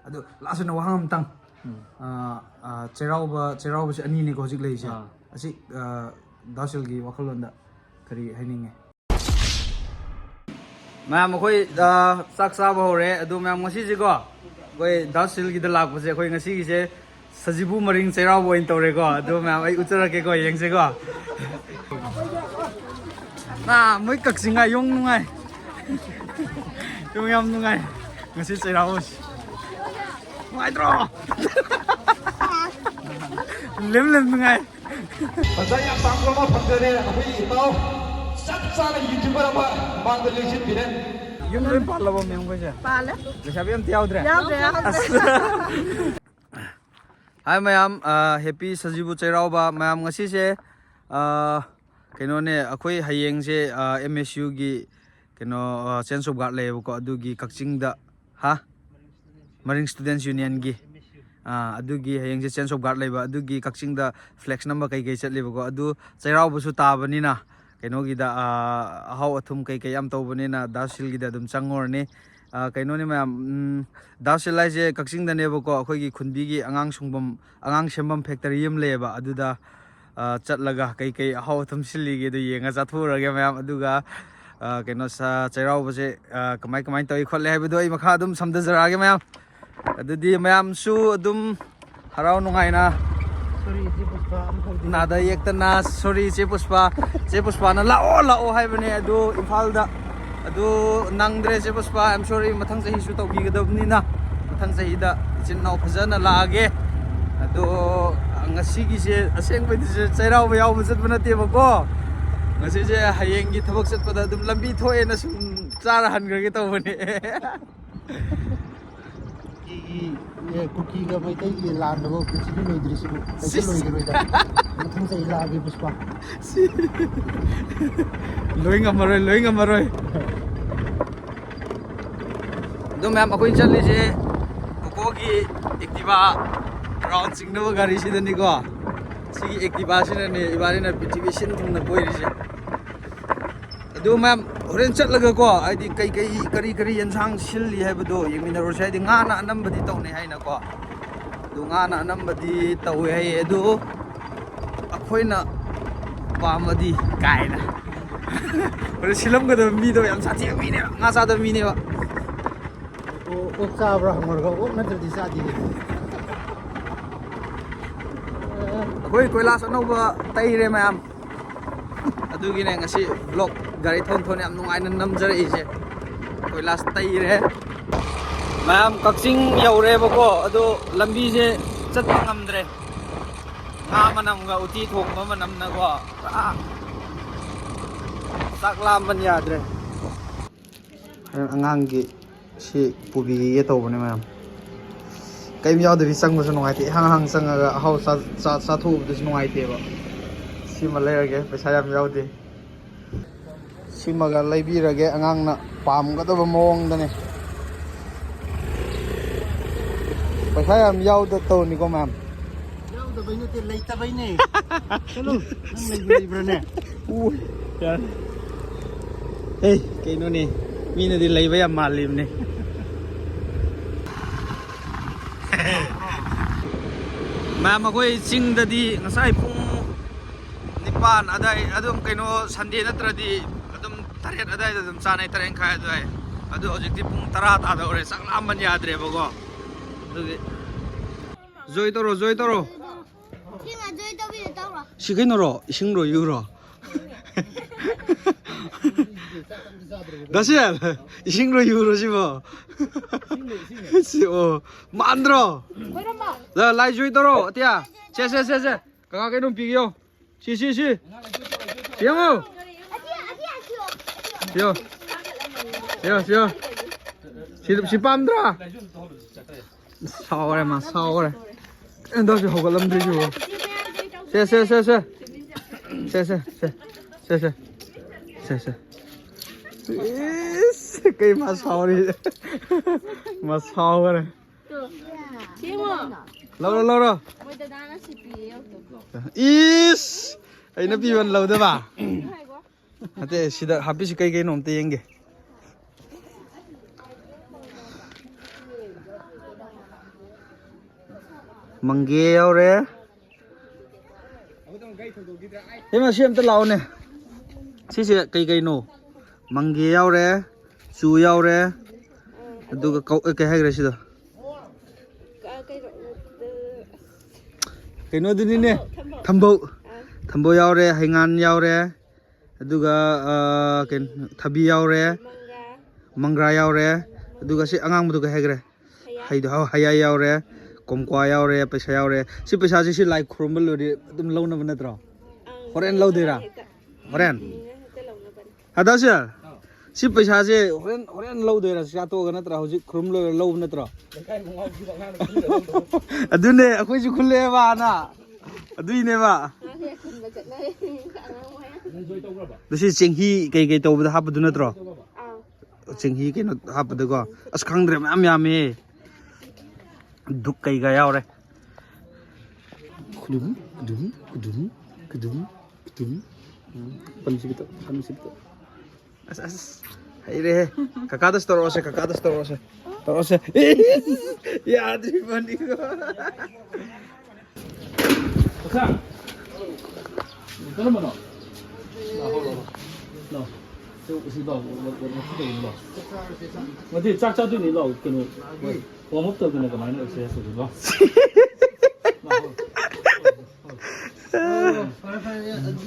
ꯑꯗꯣ ꯂꯥꯁꯅ ꯋꯥꯍꯪ ꯑꯃꯇꯪ ꯆꯩꯔꯥꯎꯕꯁꯦ ꯑꯅꯤꯅꯤꯀꯣ ꯍꯧꯖꯤꯛ ꯂꯩꯔꯤꯁꯦ ꯑꯁꯤ ꯗꯥꯁꯤꯜꯒꯤ ꯋꯥꯈꯜꯂꯣꯟꯗ ꯀꯔꯤ ꯍꯥꯏꯅꯤꯡꯉꯤ ꯃꯌꯥꯝ ꯑꯩꯈꯣꯏ ꯆꯥꯛ ꯆꯥꯕ ꯍꯧꯔꯦ ꯑꯗꯣ ꯃꯌꯥꯝ ꯉꯁꯤꯁꯦꯀꯣ ꯑꯩꯈꯣꯏ ꯗꯥꯁꯤꯜꯒꯤꯗ ꯂꯥꯛꯄꯁꯦ ꯑꯩꯈꯣꯏ ꯉꯁꯤꯒꯤꯁꯦ ꯁꯖꯤꯕꯨ ꯃꯔꯤꯡ ꯆꯩꯔꯥꯎꯕ ꯑꯣꯏꯅ ꯇꯧꯔꯦꯀꯣ ꯑꯗꯣ ꯃꯌꯥꯝ ꯑꯩ ꯎꯠꯆꯔꯛꯀꯦꯀꯣ ꯌꯦꯡꯁꯦꯀꯣ ꯃꯣꯏ ꯀꯛꯆꯤꯡꯒ ꯌꯣꯡ ꯅꯨꯡꯉꯥꯏ ꯌꯣꯡ ꯌꯥꯝ ꯅꯨꯡꯉꯥꯏ ngasi Ceraus ngai tro lem lem ngai fazaya panglo ma phangre apoi itau sat sala youtuber ama mang de lesin bine yum lem pala ba meng ba ja pala lesabi am tiaudre hai mayam happy sajibu Ceraubba mayam ngasi se keno ne akhoi hayeng se MSU gi keno sense of guard lebo ko adugi kakching da ha Marine Students Union gi adugi hayeng se sense of guard leba adugi kakching da flex number kai kai chat lebo ko adu Ceraubba su tabani na keno gi da ahau athum kai kai am tawbani na dasil gi da dum changor ni keno ni mayam dasil lai je kakching da nebo ko akhoi gi khunbi gi angang sungbam angang sembam factory yem leba aduda ꯆꯠꯂꯒ ꯀꯩ ꯑꯍꯥꯎ ꯑꯊꯨꯝ ꯁꯤꯜꯂꯤꯒꯦ ꯑꯗꯨ ꯌꯦꯡꯉ ꯆꯥꯊꯣꯛꯎꯔꯒꯦ ꯃꯌꯥꯝ ꯑꯗꯨꯒ ꯀꯩꯅꯣ ꯆꯩꯔꯥꯎꯕꯁꯦ ꯀꯃꯥꯏ ꯇꯧꯏ ꯈꯣꯠꯂꯦ ꯍꯥꯏꯕꯗꯣ ꯑꯩ ꯃꯈꯥ ꯑꯗꯨꯝ ꯁꯝꯊꯖꯔꯛꯑꯒꯦ ꯃꯌꯥꯝ ꯑꯗꯨꯗꯤ ꯃꯌꯥꯝꯁꯨ ꯑꯗꯨꯝ ꯍꯔꯥꯎ ꯅꯨꯡꯉꯥꯏꯅ ꯅꯥꯗ ꯌꯦꯛꯇꯅ ꯁꯣꯔꯤ ꯆꯦ ꯄꯨꯁꯄꯥꯅ ꯂꯥꯛꯑꯣ ꯍꯥꯏꯕꯅꯦ ꯑꯗꯨ ꯏꯝꯐꯥꯜꯗ ꯑꯗꯨ ꯅꯪꯗ꯭ꯔꯦ ꯆꯦ ꯄꯨꯁꯄꯥ ꯑꯥꯏ ꯑꯦꯝ ꯁꯣꯔꯤ ꯃꯊꯪ ꯆꯍꯤꯁꯨ ꯇꯧꯕꯤꯒꯗꯕꯅꯤꯅ ꯃꯊꯪ ꯆꯍꯤꯗ ꯏꯆꯤꯟ ꯏꯅꯥꯎ ꯐꯖꯅ ꯂꯥꯛꯑꯒꯦ ꯑꯗꯣ ngasiꯒꯤꯁꯦ ꯑꯁꯦꯡꯕꯗꯤꯁꯦ ꯆꯩꯔꯥꯎꯕ ꯌꯥꯎꯕ ꯆꯠꯄ ꯅꯠꯇꯦꯕꯀꯣ ngasiꯁꯦ ꯍꯌꯦꯡꯒꯤ ꯊꯕꯛ ꯆꯠꯄꯗ ꯑꯗꯨꯝ ꯂꯝꯕꯤ ꯊꯣꯛꯑꯦꯅ ꯁꯨꯝ ꯆꯥꯔ ꯍꯟꯈ꯭ꯔꯒꯦ ꯇꯧꯕꯅꯦ कुकी मैतैगी लानबो पृथ्वी लोइद्रिसिबो कैसे लोइगरोइदा मथंग चाहिँ लागे पुष्पा लोइ ngamaroy do ma'am akoi chalise kokogi Activa round singno gari sidani ko sigi Activa sinani ibari na pithvi sin thungna boirise adu ma'am horen chatlaga ko aidi kai kari yansang silli haibado yeminaro sai di ngana anambadi tawne haina ko du ngana anambadi tawe hai adu akhoina pamadi kaina ore silam ga mi do yam sathi mi ne nga sa da mi ne ba O चाब्रा हमरगा O नत्रदि सादि akoi koilas anova taire mayam adugi ne ngasi vlog gari thon yam nungai na namjare ise koilas taire mayam kakching yaure bako adu lambi je chatpa ngamdre nga manam ga uti thokma manam na ko saklam ban yadre angang gi si pubiye tawbane mayam kai mi yawde bi sangbasu nungaite hang sangaga hau sa thubdu nungaite ba sima leirage paisa yam yawde simaga leibirage angangna pamgadaba mawongdane paisa yam yawda tawni ko mayam याउदा बैने ते लैता बैने चलो नङ लैब्रने ui ya hey kaino ni mina di leiba yam malim ni ma'am akoi ching da di ngasai pung nipan adai adum kaino Sunday natradi adum taret adai adum chanai taren khai adai adu hojikti pung 10 ta da ore saklam ban yadre bago adugi joy toro singa joy to bi tawra sigaino ro ising ro yu ro Dasiel, ising ro yu ro sibo si o mandro da lai joy toro tia che kaka ke num pigyo si piamo yo si pamdra saore ma saore endo si hogalam dri jo se cây mà sao đi mà sao rồi lâu rồi is ấy nó bị vấn lâu đấy bà thế xí đó hấp xí cây nồng tiền kì ꯃꯪꯒꯦ ꯌꯥꯎꯔꯦ ꯍꯦꯃ ꯁꯤ ꯑꯝꯇ ꯂꯥꯛꯑꯣꯅꯦ ꯁꯤꯁꯦ ꯀꯩꯅꯣ ꯃꯪꯒꯦ ꯌꯥꯎꯔꯦ ꯆꯨ ꯌꯥꯎꯔꯦ ꯑꯗꯨꯒ ꯀꯩ ꯍꯥꯏꯈ꯭ꯔꯦ ꯁꯤꯗ ꯀꯩꯅꯣꯗꯨꯅꯤꯅꯦ ꯊꯝꯕꯧ ꯌꯥꯎꯔꯦ ꯍꯩꯉꯥꯟ ꯌꯥꯎꯔꯦ ꯑꯗꯨꯒ ꯀꯩꯅꯣ ꯊꯕꯤ ꯌꯥꯎꯔꯦ ꯃꯪꯒ꯭ꯔꯥ ꯌꯥꯎꯔꯦ ꯑꯗꯨꯒ ꯁꯤ ꯑꯉꯥꯡꯕꯗꯨ ꯀꯩ ꯍꯥꯏꯈ꯭ꯔꯦ ꯍꯩꯌꯥꯏ ꯌꯥꯎꯔꯦ ꯀꯣꯝꯀ꯭ꯋꯥ ꯌꯥꯎꯔꯦ ꯄꯩꯁꯥ ꯌꯥꯎꯔꯦ ꯁꯤ ꯄꯩꯁꯥꯁꯤ ꯁꯤ ꯂꯥꯏ ꯈꯨꯔꯨꯝꯕ ꯂꯣꯏꯔꯗꯤ ꯑꯗꯨꯝ ꯂꯧꯅꯕ ꯅꯠꯇ꯭ꯔꯣ ꯍꯣꯔꯦꯟ ꯂꯧꯗꯣꯏꯔꯥ ꯍꯣꯔꯦꯟ ꯑꯗꯥꯁꯦ ꯁꯤ ꯄꯩꯁꯥꯁꯦ ꯍꯣꯔꯦꯟ ꯂꯧꯗꯣꯏꯔꯥ ꯆꯥꯇꯣꯛꯑꯒ ꯅꯠꯇ꯭ꯔꯥ ꯍꯧꯖꯤꯛ ꯈꯨꯔꯨꯝ ꯂꯣꯏꯔ ꯂꯧꯕ ꯅꯠꯇ꯭ꯔꯣ ꯑꯗꯨꯅꯦ ꯑꯩꯈꯣꯏꯁꯨ ꯈꯨꯜꯂꯦꯕ ꯍꯥꯟꯅ ꯑꯗꯨꯏꯅꯦꯕ ꯁꯤ ꯆꯦꯡꯍꯤ ꯀꯩ ꯇꯧꯕꯗ ꯍꯥꯞꯄꯗꯨ ꯅꯠꯇ꯭ꯔꯣ ꯆꯦꯡꯍꯤ ꯀꯩꯅꯣ ꯍꯥꯞꯄꯗꯀꯣ ꯑꯁ ꯈꯪꯗ꯭ꯔꯦ ꯃꯌꯥꯝ ꯌꯥꯝꯃꯦ ꯗꯨꯛ ꯀꯩꯒ ꯌꯥꯎꯔꯦ ꯑꯁ ꯍꯩꯔꯦꯍꯦ ꯀꯀꯥꯗꯁꯨ ꯇꯧꯔꯛꯑꯣꯁꯦ ꯌꯥꯗ꯭ꯔꯤꯕꯅꯤꯀꯣ 그러면은 어디 짝짝도 내가 그는 warm-up 그는 거 많이 했어 그거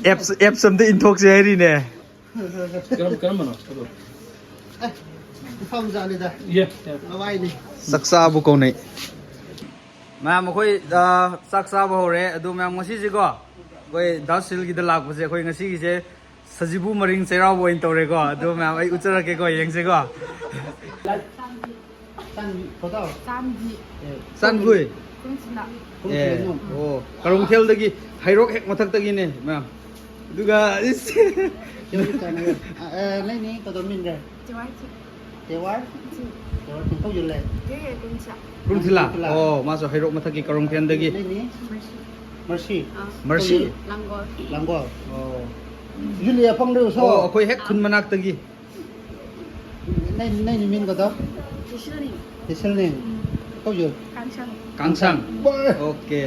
앱 something 인톡스 해리네 그러면은 ꯐꯝꯖꯥꯅꯤꯗ 예 ꯂꯋꯥꯏꯅꯤ ꯆꯥꯛ ꯆꯥꯕ ꯀꯧꯅꯩ ꯃꯌꯥꯝ ꯑꯩꯈꯣꯏ ꯆꯥꯛ ꯆꯥꯕ ꯍꯧꯔꯦ ꯑꯗꯨ ꯃꯌꯥꯝ ꯉꯁꯤꯁꯦꯀꯣ ꯑꯩꯈꯣꯏ ꯗꯥꯁꯤꯜꯒꯤꯗ ꯂꯥꯛꯄꯁꯦ ꯑꯩꯈꯣꯏ ꯉꯁꯤꯒꯤꯁꯦ ꯁꯖꯤꯕꯨ ꯃꯔꯤꯡ ꯆꯩꯔꯥꯎꯕ ꯑꯣꯏꯅ ꯇꯧꯔꯦꯀꯣ ꯑꯗꯨ ꯃꯌꯥꯝ ꯑꯩ ꯎꯠꯆꯔꯛꯀꯦꯀꯣ ꯌꯦꯡꯁꯦꯀꯣ ꯆꯥꯟꯕꯨꯏ ꯑꯦ ꯑꯣ ꯀꯔꯣꯡꯊꯦꯜꯗꯒꯤ ꯍꯩꯔꯣꯛ ꯍꯦꯛ ꯃꯊꯛꯇꯒꯤꯅꯦ ꯃꯌꯥꯝ ꯑꯗꯨꯒ ꯂꯩꯅꯤ ꯀꯗꯣꯃꯤꯟꯗ 대월 통통줄래 ꯀ꯭ꯔꯨꯡꯊꯤꯂꯥ ꯑꯣ ꯃꯥꯁꯨ ꯍꯩꯔꯣꯛ ꯃꯊꯛꯀꯤ ꯀꯔꯣꯡꯊꯦꯜꯗꯒꯤ ꯂꯩꯅꯤ 머시 ꯃꯔꯁꯤ 랑골 ꯑꯣ 율리아 펑르서 ꯑꯣ ꯑꯩꯈꯣই ꯍꯦꯛ ꯈꯨꯟ ꯃꯅꯥꯛꯇꯒꯤ 네니 민거다 대실ning 통줄 ꯀꯥꯡꯁꯪ ꯑꯣꯀꯦ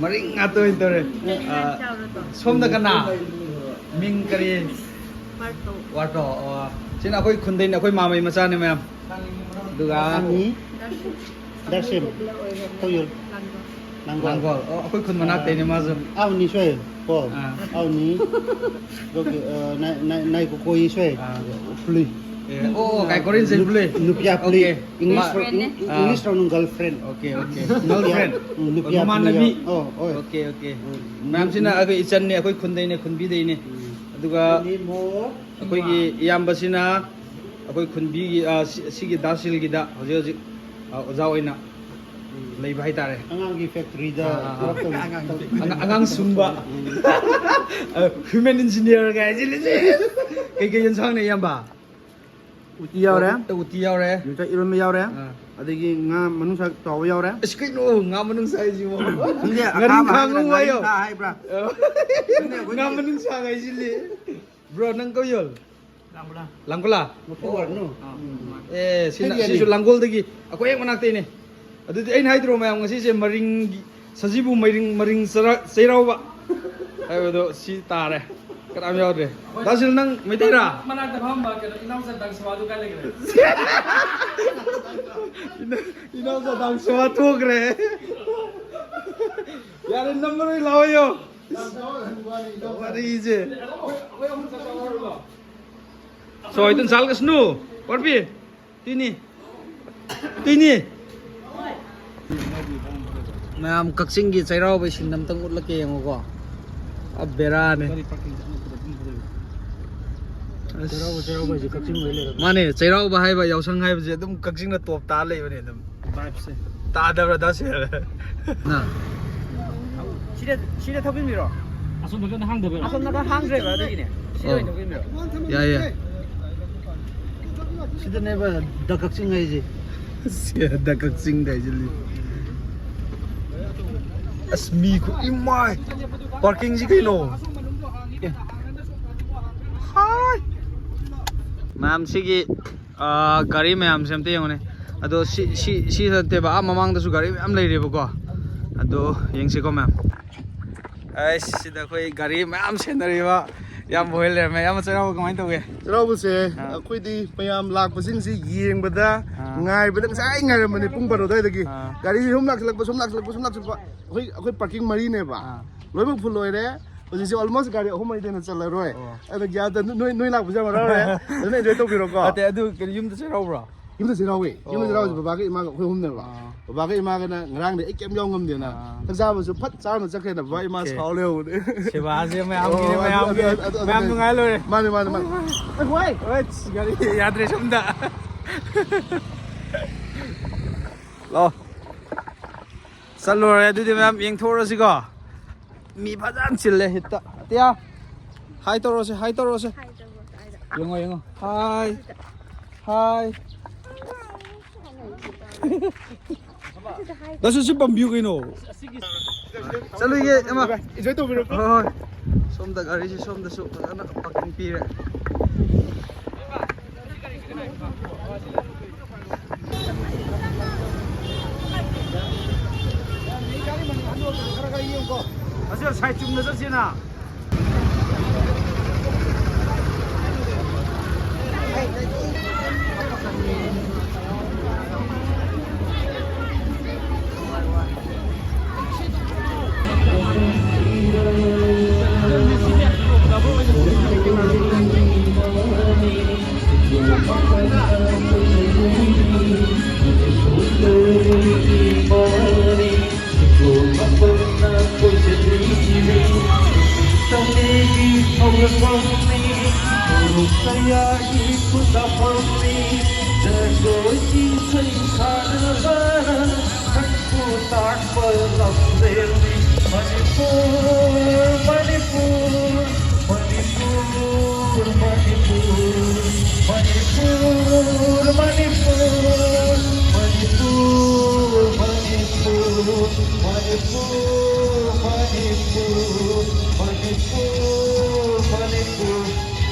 ꯃꯔꯤꯡ ꯉꯥꯛꯇ ꯑꯣꯏꯅ ꯇꯧꯔꯦ ꯁꯣꯝꯗ ꯀꯅꯥ ꯃꯤꯡ ꯀꯔꯤ ꯋꯥꯔꯇꯣ ꯁꯤꯅ ꯑꯩꯈꯣꯏ ꯈꯨꯟꯗꯩꯅ ꯑꯩꯈꯣꯏ ꯃꯥꯃꯩ ꯃꯆꯥꯅꯦ ꯃꯌꯥꯝ ꯑꯗꯨꯒ 아니 다심 통줄 ꯂꯥꯡꯒꯣꯜ ꯑꯩꯈꯣꯏ ꯈꯨꯟ ꯃꯅꯥꯛꯇꯩꯅꯦ ꯃꯥꯁꯨ 아우니 쇠 보 아. 아우니 여기 나이 고이 쇠 플리 Oh, kay Korean say play. Nupia play English Ah. English from girlfriend Okay. Girlfriend. Nupia Mamanabi. oh Okay. Ma'am sina akoy ichan ni akoy khunday ni khunbidai ni. Aduga ni mo akoy gi iyamba sina akoy khunbi gi sigi dasil gi da hoji oja oina leiba hai tare. angangi factory da Angang sumba. Human engineer ga ji le. Kay yensang ni iyamba. uti yaure Uti yaure. yuta iron yaure adigi nga manungsa taw yaure Skit no nga manung sai ji mo. 근데 Ngaring kangu wayo. hai bra Nga manung sa ngai jili. Bro nang ko yol. Langkola. for no Eh sisu langgol dagi. Ako ek manak tay ni. Adudi ain haidro mayam ngasi se maring sajibu maring seirau ba. Ayo do si tare. Karam yaw de. Dasil nang mitira. 만한테 밥 먹게 이남사 당시 와도 갈래 그래 Inausa dang suat tu kre. Yaar number lao yo. Mari je. So itun sal ke snu. Korpi. Tini. Ma'am kaksing gi chairau bai sin nam tang utlake yango ko. Ab bera ne. 제라고 이제 각진 왜래 Mane chairau ba hai ba yausang hai ba je dum kaksing na top ta lei ba ne dum. vibe se Ta da ra da se. Na. 시대 탑입니다. 아손 너는 항대 배 아선나가 항저에 가야 되기네. 시대에 탑입니다. Ya. 시드 네버 더 각진 이제 Da kaksing dai jili. Asmi ko imai. Parking ji kai no. Hi. Ma'am sigi gari mayam sem te yone. Ado si te ba mamang da su gari am lai re ba ko. ꯑꯗꯣ ꯌꯦꯡꯁꯤꯀꯣ ꯃꯌꯥꯝ ꯑꯩꯁ ꯁꯤꯗ ꯑꯩꯈꯣꯏ ꯒꯥꯔꯤ ꯃꯌꯥꯝ ꯁꯦꯟꯅꯔꯤꯕ ꯌꯥꯝ ꯑꯣꯏ ꯂꯩꯔꯝꯃꯦ ꯌꯥꯝ ꯆꯩꯔꯥꯎꯕ ꯀꯃꯥꯏꯅ ꯇꯧꯒꯦ ꯆꯩꯔꯥꯎꯕꯁꯦ ꯑꯩꯈꯣꯏꯗꯤ ꯃꯌꯥꯝ ꯂꯥꯛꯄꯁꯤꯡꯁꯤ ꯌꯦꯡꯕꯗ ꯉꯥꯏꯕꯗ ꯉꯁꯥꯏ ꯉꯥꯏꯔꯝꯕꯅꯦ ꯄꯨꯡ 12 ꯑꯗꯨꯋꯥꯏꯗꯒꯤ ꯒꯥꯔꯤꯁꯤ ꯁꯨꯝ ꯂꯥꯛꯁꯤꯜꯂꯛꯄ ꯑꯩꯈꯣꯏ ꯄꯥꯔꯀꯤꯡ 4ꯅꯦꯕ ꯂꯣꯏꯅꯃꯛ ꯐꯨꯜ ꯑꯣꯏꯔꯦ ꯍꯧꯖꯤꯛꯁꯦ ꯑꯣꯜꯃꯣꯁ ꯒꯥꯔꯤ 3-4ꯗꯩꯅ ꯆꯠꯂꯔꯣꯏ ꯑꯗꯣ ꯒ꯭ꯌꯥꯟꯗ ꯅꯣꯏ ꯂꯥꯛꯄꯁꯦ ꯌꯥꯝ ꯍꯔꯥꯎꯔꯦ ꯑꯗꯨꯅ ꯑꯦꯟꯖꯣꯏ ꯇꯧꯕꯤꯔꯣꯀꯣ ꯑꯇꯩ ꯑꯗꯨ ꯌꯨꯝꯗ ꯆꯩꯔꯥꯎꯕ꯭ꯔꯣ ꯌꯨꯝꯗ ꯆꯩꯔꯥꯎꯋꯦ ꯕꯕꯥꯒ ꯏꯃꯥꯒ ꯑꯩꯈꯣꯏ 3ꯅꯦꯕ ꯕꯕꯥꯒ ꯏꯃꯥꯒꯅ ꯉꯔꯥꯡꯗꯤ ꯑꯩ ꯀꯩꯝ ꯌꯥꯎ ꯉꯝꯗꯦꯅ ꯆꯥꯛ ꯆꯥꯕꯁꯨ ꯐꯠ ꯆꯥꯔꯅ ꯆꯠꯈ꯭ꯔꯦꯅ ꯕꯕꯥ ꯏꯃꯥ ꯁꯥꯎ ꯂꯩꯍꯧꯕꯅꯦ ꯁꯦꯕꯥꯁꯦ ꯃꯌꯥꯝ ꯅꯨꯡꯉꯥꯏ ꯂꯣꯏꯔꯦ ꯃꯥꯅꯦ ꯋꯥꯏ ꯒꯥꯔꯤ ꯌꯥꯗ꯭ꯔꯦ ꯁꯣꯝꯗ ꯂꯥꯛꯑꯣ ꯆꯠꯂꯨꯔꯦ ꯑꯗꯨꯗꯤ ꯃꯌꯥꯝ ꯌꯦꯡꯊꯣꯛꯎꯔꯁꯤꯀꯣ ꯃꯤ ꯐꯖꯅ ꯆꯤꯜꯂꯦ ꯍꯤꯠꯇ ꯑꯇꯤꯌꯥ ꯍꯥꯏ ꯇꯧꯔꯁꯦ ꯌꯦꯡꯉꯣ ꯍꯥꯏ ꯅꯁꯨ ꯁꯤ ꯄꯥꯝꯕꯤꯌꯨ ꯀꯩꯅꯣ ꯆꯠꯂꯨꯏꯒꯦ ꯑꯃ ꯏꯟꯖꯣꯏ ꯇꯧꯕꯤꯔꯣꯀꯣ ꯍꯣꯏ ꯁꯣꯝꯗ ꯒꯥꯔꯤꯁꯤ ꯁꯣꯝꯗꯁꯨ ꯐꯖꯅ ꯄꯥꯔꯀꯤꯡ ꯄꯤꯔꯦ ꯑꯁꯤ ꯁꯥꯏꯠ ꯆꯨꯝꯅ ꯆꯠꯁꯤꯅ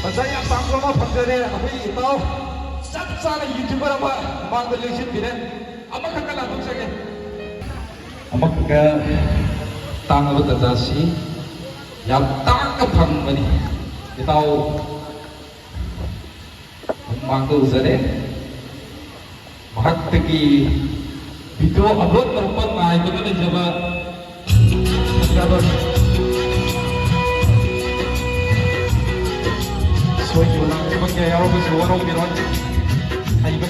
ꯐꯖꯅ ꯄꯥꯡꯕ ꯑꯃ ꯐꯪꯖꯔꯦ ꯑꯩꯈꯣꯏ ꯏꯇꯥꯎ ꯆꯞ ꯆꯥꯅ ꯌꯨꯇ꯭ꯌꯨꯕꯔ ꯑꯃ ꯃꯥꯡꯗ ꯂꯣꯏꯁꯤꯟꯕꯤꯔꯦ ꯑꯃꯈꯛꯇ ꯂꯥꯛꯊꯣꯛꯆꯒꯦ ꯑꯃꯛꯀ ꯇꯥꯡꯂꯕ ꯇꯥꯟꯖꯥꯁꯤ ꯌꯥꯝ ꯇꯥꯡꯅ ꯐꯪꯕꯅꯤ ꯏꯇꯥꯎ ꯃꯥꯡꯗ ꯎꯖꯔꯦ ꯃꯍꯥꯛꯇꯒꯤ ꯚꯤꯗꯤꯑꯣ ꯑꯞꯂꯣꯗ ꯇꯧꯔꯛꯄ ꯉꯥꯏꯕꯗ ꯂꯩꯖꯕ ꯁꯣꯏꯈꯤꯕ ꯂꯥꯡꯈꯤꯕ ꯀꯌꯥ ꯌꯥꯎꯔꯕꯁꯨ ꯋꯥꯔꯧꯕꯤꯔꯣꯏ ꯍꯩꯕ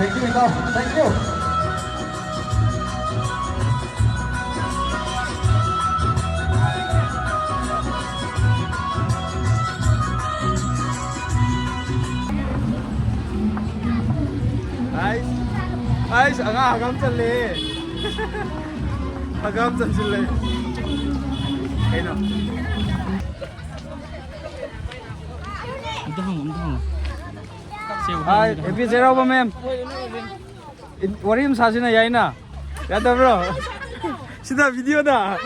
Thank you, Ito. Thank you. 아이씨, 아감짠래. 아감짠질래. 그냥. Hi, happy Zeraoba ma'am. Warim 사진은 야이나. 야다 bro. Sida video 다.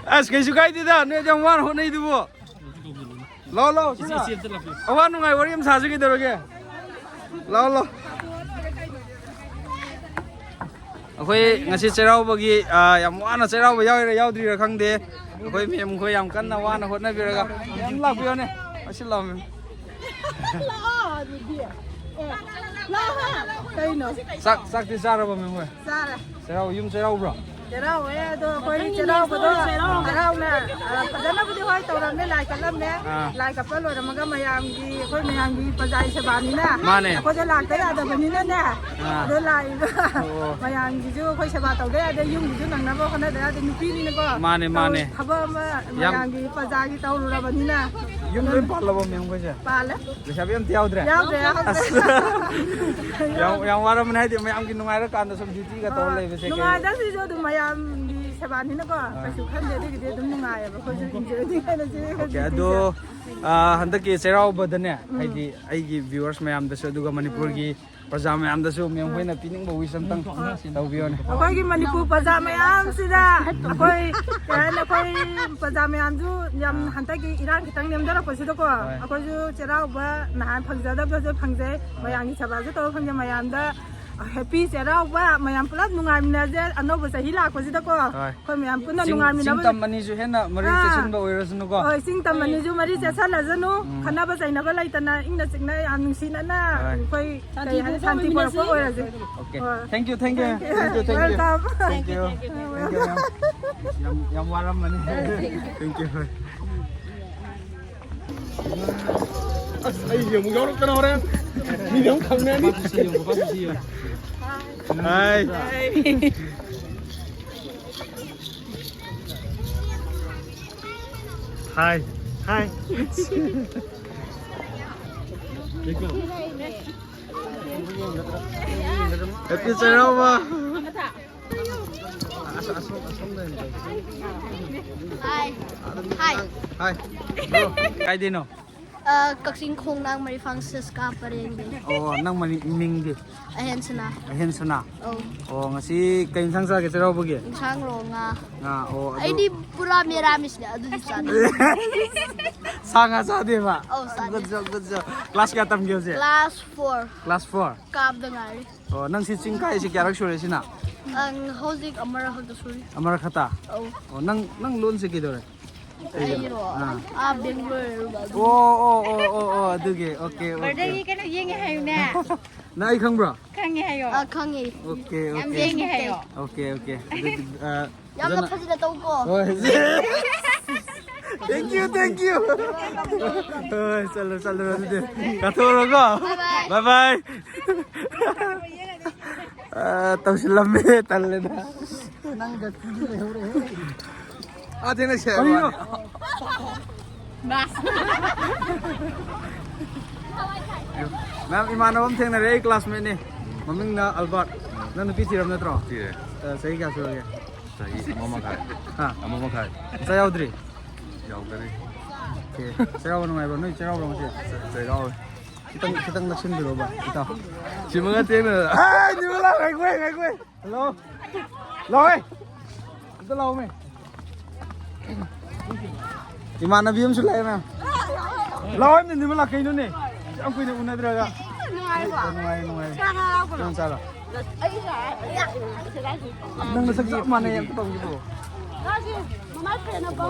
As kaisu kai dida, ne jang wan ho nei dubo. Lo, sida. Awan ngai warim 사진 ki doroge. Lo. ꯑꯩꯈꯣꯏ ꯉꯁꯤ ꯆꯩꯔꯥꯎꯕꯒꯤ ꯌꯥꯝ ꯋꯥꯅ ꯆꯩꯔꯥꯎꯕ ꯌꯥꯎꯗ꯭ꯔꯤꯔꯥ ꯈꯪꯗꯦ ꯑꯩꯈꯣꯏ ꯃꯦꯝ ꯈꯣꯏ ꯌꯥꯝ ꯀꯟꯅ ꯋꯥꯅ ꯍꯣꯠꯅꯕꯤꯔꯒ ꯌꯥꯝ ꯂꯥꯛꯄꯤꯌꯣꯅꯦ ꯑꯁꯤ ꯂꯥꯛꯑꯣ ꯃꯦꯝ ꯂꯥꯛꯑꯣ ꯑꯗꯨꯗꯤ ꯂꯥꯛꯑꯣ ꯀꯩꯅꯣ ꯆꯥꯛꯇꯤ ꯆꯥꯔꯕ ꯃꯦꯝ ꯍꯣꯏ ꯆꯥꯔꯦ ꯌꯨꯝ ꯆꯩꯔꯥꯎꯕ꯭ꯔꯣ ꯆꯩꯔꯥꯎꯋꯦ ꯑꯗꯣ ꯑꯩꯈꯣꯏ ꯆꯩꯔꯥꯎꯕꯗꯣ ꯍꯔꯥꯎꯅ ꯐꯖꯅꯕꯨꯗꯤ ꯍꯣꯏ ꯇꯧꯔꯝꯃꯦ ꯂꯥꯏ ꯀꯠꯂꯝꯃꯦ ꯂꯥꯏ ꯀꯠꯄ ꯂꯣꯏꯔꯝꯃꯒ ꯑꯩꯈꯣꯏ ꯃꯌꯥꯝꯒꯤ ꯄ꯭ꯔꯖꯥꯒꯤ ꯁꯦꯕꯥꯅꯤꯅ ꯑꯩꯈꯣꯏꯗ ꯂꯥꯛꯇ ꯌꯥꯗꯕꯅꯤꯅꯅꯦ ꯑꯗꯣ ꯂꯥꯛꯏꯕ ꯃꯌꯥꯝꯒꯤꯁꯨ ꯑꯩꯈꯣꯏ ꯁꯦꯕꯥ ꯇꯧꯗ ꯌꯥꯗꯦ ꯌꯨꯝꯒꯤꯁꯨ ꯅꯪꯅꯕ ꯍꯣꯠꯅꯗ ꯌꯥꯗꯦ ꯅꯨꯄꯤꯅꯤꯅꯀꯣ ꯃꯥꯅꯦ ꯊꯕꯛ ꯑꯃ ꯃꯌꯥꯝꯒꯤ ꯄ꯭ꯔꯖꯥꯒꯤ ꯇꯧꯔꯨꯔꯕꯅꯤꯅ Yung rin pala ba miyang ba siya? Pala. Sabi yung tiyawdre. Yawde. Yang wala man ay di may ang ginungay ra kando sa duty ka tawlay bese Nung ada si jo dum mayam di sabani na ko. Kasi kan de de dum nung ay ba ko enjoy din kana si. Okay, ado handaki Cheraw ba dane haidi aigi viewers mayam dasu duga Manipur gi praja mayam dasu miyang hoina pining ba wisam tang tawbiyon. Ako'y Manipur paja mayam sida. Ako'y paja mayam ju yam hantaki Iran kitang nem dara ko sida ko. Ako'y ju Cheraw ba nahan phangjada ba ju phangje mayang gi chaba ju to phangje mayam da happy Cheraw ba mayam pulat nungai mina je ano ba sa hila ko sida ko. Ko mayam puna nungai mina ba. Singtam mani ju hena mari session ba oirasnu ko. Oi singtam mani ju mari se sala janu khana ba sai na ba lai tana ingna chingna an sina na koi kai han santi por ko oira je. Okay. Thank you. Welcome. Thank you. Yang waram mani. Thank you. Ay, yung mga ka na rin. Hindi yung kang nani. Hi. Hi. Hi. Happy Cheraw ba? Hi. Hi. Hi. Bro, kay dino. Kaksing khong nang marifang siska pa rin din. Oh, nang ming di. Ayan sana. Ahen sana. Oh, Oh, ngasi kain sang sa kay Cheraw ba gi? isang ro nga. Nga, oh. Ay di pura miramis na ado di sana. Sanga sa di ba? Oh, sana. Good job. Class ka tam gyud siya. Class 4. Class 4. Kab da ngari. Oh, nang si Chingkai si kyarak sure sina. Ang hosik amara hagda suri. Amar khata. Oh, Oh, nang loan si kidore. ay ro. Bengaluru ba. Oh, aduge. Okay. ka na yeng hayo na. Na ay khang bro. Kang hayo. Kangi. Okay. Yeng hayo. Okay. Yang na pa sila tawag ko. Oh, thank you. Oh, salo. Katuro ko. Bye-bye. Taw sila me talle na. Ate na siya. Ma'am, imanawam theng na रे classmate ne. Maming na Albert. Na nupi thiram na tro. Tire. Sahi kya suroge? Sahi, mama kai. Ha. Mama kai. Sa yaudri. Yaw kari. Okay. Cheraw no mai ba? Noi cheraw ro ma Cheraw. Kitang laksin biro ba? Ito. Si mga tena. Ay, di wala kay kwe. Hello. Loy. Ito law me. Imana biyam sulay na. Lawan ni wala kay no ne. Ang kuy na una draga. Nungay. Nung sala. Ay, ya. Nang nasagsa mana yan tong gitu. Kasi, mamal na ba?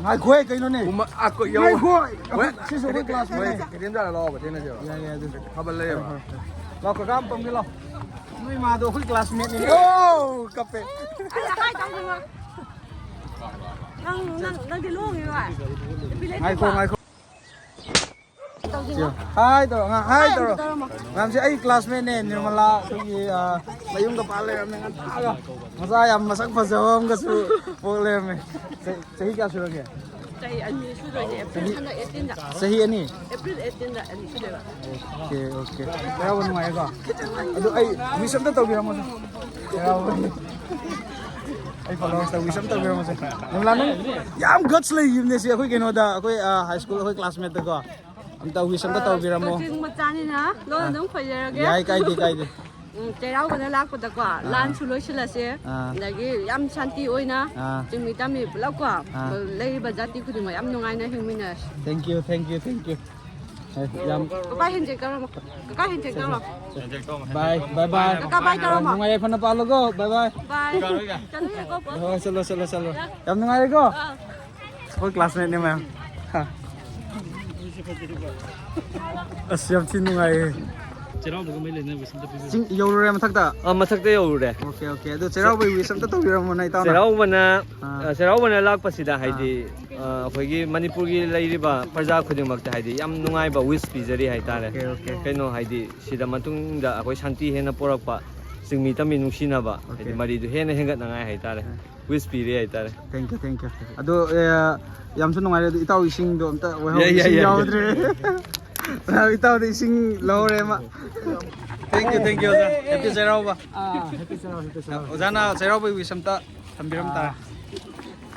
Ngai kwe kay no ne. Ako Ngai yaw. kwe. Si so class me. Kirim da lo ba tena siya. Ya. Habal le ba. Lo ka kam pam gilo. Noi ma do khul classmate ni. Oh, kape. Nang dilong yun ah. Ngai ko. Hi to. Ngam si ay classmate ne Nirmala si layong kapale kami ng taga. Masaya masak pasawam kasu pole me. Sahi kya suro kya? Sahi ani sudah je April 18 dah. Sahi ani. April 18 dah ani sudah. Okay. Kaya wano nga ka. Ado ay wisam ta tawbira mo sa. Kaya wano. Ay followers ta wisam ta tawbira mo sa. Namla nung yam guts lay yun ne siya ko kinoda ako high school ako classmate ko. Ang taw wisam ta tawbira mo. Kasi macam na, lo nang payar ke. Yai kay di. Cheraw ko na lakot ako. Lan sulo sila siya. Lagi yam shanti oy na. Jumi tami bulak ko. Lagi ba jati ko di mo yam nungay na huminas. Thank you. Yam. Kakahin check karo mo. Bye. Kakabay ka mo. Nungay pa na palo ko. Bye. Bye. Chalo ya ko po. Oh, salo. Yam nungay ko. School classmate ni ma'am. Asyam chin nungay. Cheraw ba may lena wisam ta pibi. Jing yoro re mathakta. Mathakta yawure. Okay. Ado cheraw bai wisam ta tawira mo na itaw na. Cheraw wana lakpasida haidi ꯑꯩꯈꯣꯏꯒꯤ ꯃꯅꯤꯄꯨꯔꯒꯤ ꯂꯩꯔꯤꯕ ꯄ꯭ꯔꯖꯥ ꯈꯨꯗꯤꯡꯃꯛꯇ ꯍꯥꯏꯗꯤ ꯌꯥꯝ ꯅꯨꯡꯉꯥꯏꯕ ꯋꯤꯁ ꯄꯤꯖꯔꯤ ꯍꯥꯏꯇꯥꯔꯦ Okay. ꯀꯩꯅꯣ ꯍꯥꯏꯗꯤ ꯁꯤꯗ ꯃꯇꯨꯡꯗ ꯑꯩꯈꯣꯏ ꯁꯥꯟꯇꯤ ꯍꯦꯟꯅ ꯄꯣꯔꯛꯄ ꯆꯤꯡꯃꯤ ꯇꯝꯃꯤ ꯅꯨꯡꯁꯤꯅꯕ ꯍꯥꯏꯗꯤ ꯃꯔꯤꯗꯨ ꯍꯦꯟꯅ ꯍꯦꯟꯒꯠꯅꯉꯥꯏ ꯍꯥꯏꯇꯥꯔꯦ ꯋꯤꯁ ꯄꯤꯔꯦ ꯍꯥꯏꯇꯥꯔꯦ ꯊꯦꯡꯛ ꯌꯨ ꯑꯗꯣ ꯌꯥꯝꯁꯨ ꯅꯨꯡꯉꯥꯏꯔꯦ ꯑꯗꯣ ꯏꯇꯥꯎ ꯏꯁꯤꯡꯗꯣ ꯑꯝꯇ ꯌꯥꯏ, ꯌꯥꯏ, ꯏꯁꯤꯡ ꯌꯥꯏ. ꯌꯥꯎꯗ꯭ꯔꯦ ꯏꯇꯥꯎꯗ ꯏꯁꯤꯡ ꯂꯧꯔꯦ ꯑꯃ ꯊꯦꯡꯛ ꯌꯨ ꯑꯣꯖꯥ ꯍꯦꯄꯤ ꯆꯩꯔꯥꯎꯕ ꯑꯣꯖꯥꯅ ꯆꯩꯔꯥꯎꯕꯒꯤ ꯋꯤꯁ ꯑꯝꯇ ꯊꯝꯕꯤꯔꯝ ꯇꯥꯔꯦ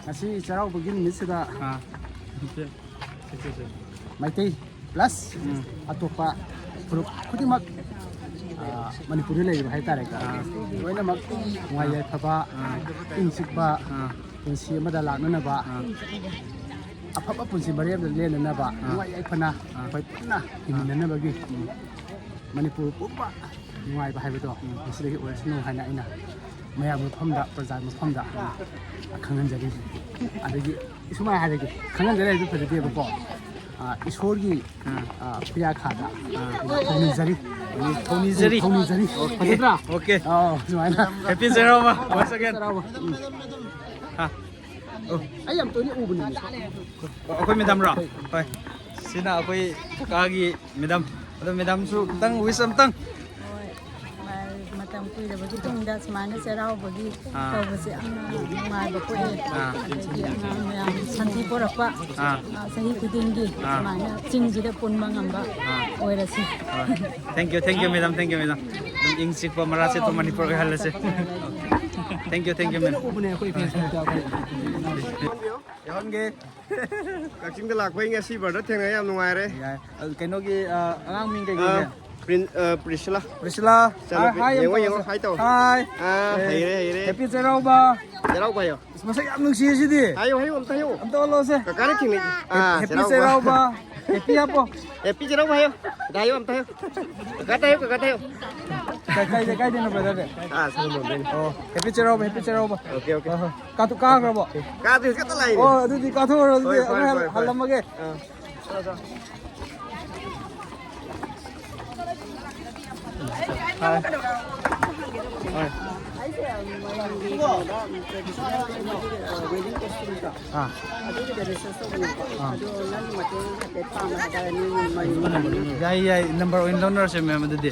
ꯉꯁꯤ ꯆꯩꯔꯥꯎꯕꯒꯤ ꯅꯨꯃꯤꯠꯁꯤꯗ ꯃꯩꯇꯩ ꯄ꯭ꯂꯁ ꯑꯇꯣꯞꯄ ꯐꯨꯔꯨꯞ ꯈꯨꯗꯤꯡꯃꯛ ꯃꯅꯤꯄꯨꯔꯗ ꯂꯩꯔꯤꯕ ꯍꯥꯏꯇꯥꯔꯦꯀꯣ ꯂꯣꯏꯅꯃꯛ ꯅꯨꯡꯉꯥꯏ ꯌꯥꯏꯐꯕ ꯏꯪ ꯆꯤꯛꯄ ꯄꯨꯟꯁꯤ ꯑꯃꯗ ꯂꯥꯛꯅꯅꯕ ꯑꯐꯕ ꯄꯨꯟꯁꯤ ꯃꯔꯦꯜꯗ ꯂꯦꯟꯅꯅꯕ ꯅꯨꯡꯉꯥꯏ ꯌꯥꯏꯐꯅ ꯑꯩꯈꯣꯏ ꯄꯨꯟꯅ ꯍꯤꯡꯃꯤꯟꯅꯅꯕꯒꯤ ꯃꯅꯤꯄꯨꯔ ꯄꯨꯝꯕ ꯅꯨꯡꯉꯥꯏꯕ ꯍꯥꯏꯕꯗꯣ ꯃꯁꯤꯗꯒꯤ ꯑꯣꯏꯔꯁꯅꯨ ꯍꯥꯏꯅ ꯑꯩꯅ ꯃꯌꯥꯝ ꯃꯐꯝꯗ ꯄ꯭ꯔꯖꯥ ꯃꯐꯝꯗ ꯈꯪꯍꯟꯖꯔꯤ ꯑꯗꯒꯤ ꯁꯨꯃꯥꯏꯅ ꯍꯥꯏꯔꯒꯦ ꯈꯪꯍꯟꯖꯔꯤ ꯍꯥꯏꯕꯗꯨ ꯐꯖꯗꯦꯕꯀꯣ ꯏꯁꯣꯔꯒꯤ ꯈꯨꯌꯥꯈꯥꯗ ꯊꯧꯅꯤꯖꯔꯤ ꯐꯖꯗ꯭ꯔꯥ ꯑꯣꯀꯦ ꯁꯨꯃꯥꯏꯅ ꯍꯦꯄꯤ ꯆꯩꯔꯥꯎꯕ once again ꯑꯩ ꯌꯥꯝ ꯇꯣꯏꯅ ꯎꯕꯅꯤ ꯑꯩꯈꯣꯏ ꯃꯦꯗꯥꯝꯔꯣ ꯍꯣꯏ ꯁꯤꯅ ꯑꯩꯈꯣꯏ ꯀꯀꯥꯒꯤ ꯃꯦꯗꯥꯝ ꯑꯗꯣ ꯃꯦꯗꯥꯝꯁꯨ ꯈꯤꯇꯪ ꯋꯤꯁ ꯑꯝꯇꯪ ꯃꯇꯝ ꯀꯨꯏꯔꯕꯒꯤ ꯇꯨꯡꯗ ꯁꯨꯃꯥꯏꯅ ꯆꯩꯔꯥꯎꯕꯒꯤ ꯇꯧꯕꯁꯦ ꯌꯥꯝꯅ ꯅꯨꯡꯉꯥꯏꯕ ꯄꯣꯛꯑꯦ ꯑꯗꯒꯤ ꯑꯉꯥꯡ ꯃꯌꯥꯝ ꯁꯥꯟꯇꯤ ꯄꯣꯔꯛꯄ ꯆꯍꯤ ꯈꯨꯗꯤꯡꯒꯤ ꯁꯨꯃꯥꯏꯅ ꯆꯤꯡꯁꯤꯗ ꯄꯨꯟꯕ ꯉꯝꯕ ꯑꯣꯏꯔꯁꯤ ꯊꯦꯡꯛ ꯌꯨ ꯃꯦꯗꯥꯝ ꯑꯗꯨꯝ ꯏꯪ ꯆꯤꯛꯄ ꯃꯔꯥ ꯆꯦꯠꯄ ꯃꯅꯤꯄꯨꯔ ꯑꯣꯏꯍꯜꯂꯁꯦ ꯊꯦꯡꯛ ꯌꯨ ꯃꯦꯗꯥꯝ ꯎꯕꯅꯦ ꯑꯩꯈꯣꯏ ꯐꯦꯁꯕꯨꯛꯇ ꯌꯥꯎꯍꯟꯒꯦ ꯀꯛꯆꯤꯡꯗ ꯂꯥꯛꯄꯩ ꯉꯁꯤ ꯕꯔꯗ ꯊꯦꯡꯅ ꯌꯥꯝ ꯅꯨꯡꯉꯥꯏꯔꯦ ꯀꯩꯅꯣꯒꯤ ꯑꯉꯥꯡ ꯃꯤꯡ ꯀꯩ ꯄ꯭ꯔꯤꯁꯤꯂꯥ ꯄ꯭ꯔꯤꯁꯤꯂꯥ ꯌꯦꯡꯉꯣ ꯍꯥꯏ ꯇꯧ ꯍꯥꯏ ꯍꯩꯔꯦ ꯍꯦꯄꯤ ꯆꯩꯔꯥꯎꯕ ꯆꯩꯔꯥꯎꯕ ꯍꯥꯏꯌꯣ ꯃꯁꯛ ꯌꯥꯝ ꯅꯨꯡꯁꯤꯌꯦ ꯁꯤꯗꯤ ꯍꯥꯏꯌꯣ ꯑꯝꯇ ꯍꯥꯏꯌꯣ ꯑꯝꯇ ꯑꯣꯜꯂꯣꯁꯦ ꯀꯀꯥꯅ ꯊꯦꯡꯅꯩ ꯍꯦꯄꯤ ꯆꯩꯔꯥꯎꯕ ꯍꯦꯄꯤ ꯍꯥꯞꯄꯣ ꯍꯦꯄꯤ ꯆꯩꯔꯥꯎꯕ ꯍꯥꯏꯌꯣ ꯍꯥꯏꯌꯣ ꯑꯝꯇ ꯍꯥꯏꯌꯣ ꯀꯀꯥ ꯍꯥꯏꯌꯣ ꯀꯥꯏꯗꯩꯅꯣ ꯕ꯭ꯔꯗꯔ ꯁꯣꯂꯣꯝꯗꯩꯅꯤ ꯑꯣ ꯍꯦꯄꯤ ꯆꯩꯔꯥꯎꯕ ꯑꯣꯀꯦ ꯀꯥꯈ꯭ꯔꯕꯣ ꯀꯥꯗ꯭ꯔꯤ ꯍꯧꯖꯤꯛꯇ ꯂꯥꯛꯏꯅꯦ ꯑꯣ ꯑꯗꯨꯗꯤ ꯀꯥꯊꯣꯛꯎꯔꯣ ꯑꯗꯨꯗꯤ ꯍꯣꯏ, ꯑꯩꯈꯣꯏ ꯍꯣꯏ. ꯍꯜꯂꯝꯃꯒꯦ ꯌꯥꯏ ꯅꯝꯕꯔ ꯑꯣꯏꯅ ꯂꯧꯅꯔꯁꯦ ꯃꯦꯝ ꯑꯗꯨꯗꯤ